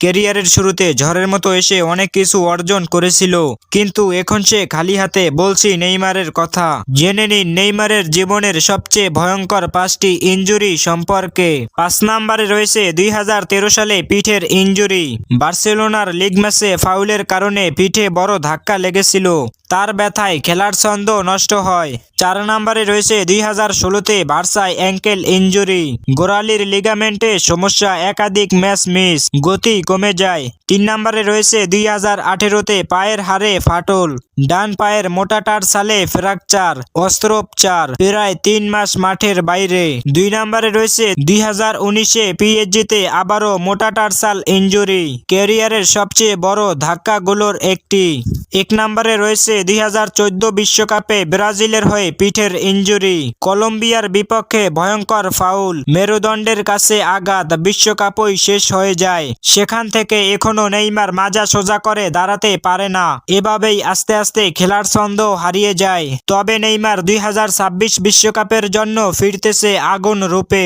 ক্যারিয়ারের শুরুতে ঝড়ের মতো এসে অনেক কিছু অর্জন করেছিল, কিন্তু এখন সে খালি হাতে। বলছি নেইমারের কথা। জেনে নিন নেইমারের জীবনের সবচেয়ে ভয়ঙ্কর 5টি ইনজুরি সম্পর্কে। 5 নম্বরে রয়েছে 2013 সালে পিঠের ইনজুরি। বার্সেলোনার লিগ ম্যাচে ফাউলের কারণে পিঠে বড় ধাক্কা লেগেছিল, তার ব্যথায় খেলার ছন্দ নষ্ট হয়। 4 নম্বরে রয়েছে 2016তে বার্সায় অ্যাঙ্কেল ইনজুরি। গোড়ালির লিগামেন্টে সমস্যা, একাধিক ম্যাচ মিস, গতি কমে যায়। 3 নম্বরে রয়েছে 2018তে পায়ের হাড়ে ফাটল, ডান পায়ের মোটা টার্সালে ফ্র্যাকচার, অস্ত্রোপচার, প্রায় 3 মাস মাঠের বাইরে। 2 নম্বরে রয়েছে 2019-এ পিএসজিতে আবারও মোটা টার্সাল ইনজুরি, ক্যারিয়ারের সবচেয়ে বড় ধাক্কাগুলোর একটি। 1 নম্বরে রয়েছে 2014 বিশ্বকাপে ব্রাজিলের হয়ে পিঠের ইনজুরি, কলম্বিয়ার বিপক্ষে ভয়ঙ্কর ফাউল, মেরুদণ্ডের কাছে আঘাত, বিশ্বকাপই শেষ হয়ে যায়। সেখান থেকে এখনো নেইমার মাজা সোজা করে দাঁড়াতে পারে না। এভাবেই আস্তে আস্তে খেলার ছন্দ হারিয়ে যায়। তবে নেইমার 2026 বিশ্বকাপের জন্য ফিরতেছে আগুন রূপে।